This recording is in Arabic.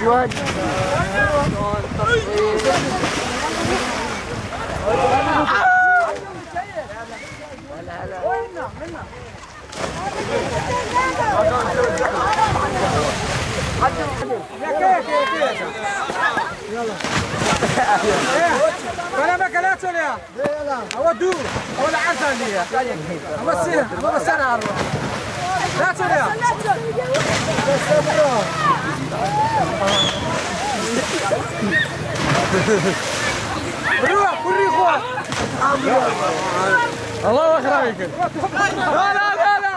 جواد انا ما كلاتش يا هو دو هو العسل لي هو السنه هو السنه لا تشوف روح كل اخوان الله يخربك لا لا لا لا